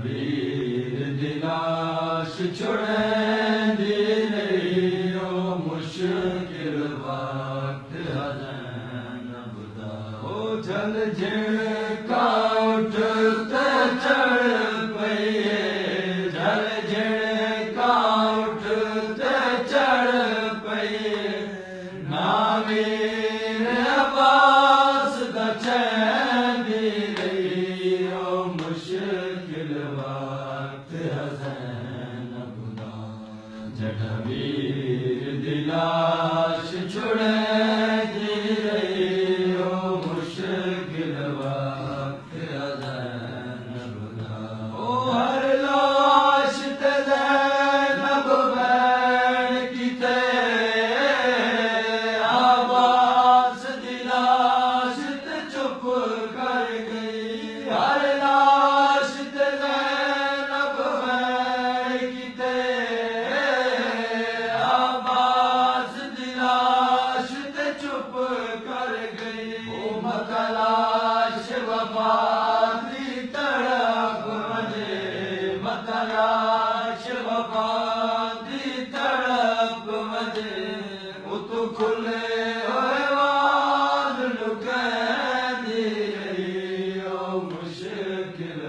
वीर दिलाश छुड़ेंदी नहीं ओ मुश्किल वक्त हज़न बुदा ओ जल झिड़का उठते चढ़ पइए जल झिड़का उठते चढ़ पइए नावीर अब्बास दा चैंदी रही ओ मुश्किल वक्त हज़न बुदा जड़ वीर दिलाश छुड़ेंदी रही ओ मुश्किल वक्त हज़न बुदा ओ हर लाश ते ज़ैनब बैण कीते अब्बास दी लाश ते चुप कर गई हर लाश ते ज़ैनब बैण कीते अब्बास दी लाश ते चुप कर गई ओ मतलाश वफा दी तड़प वजे मतलाश वफा दी तड़प वजे उत खुले होए वाल लुकैंदी रही ओ मुश्किल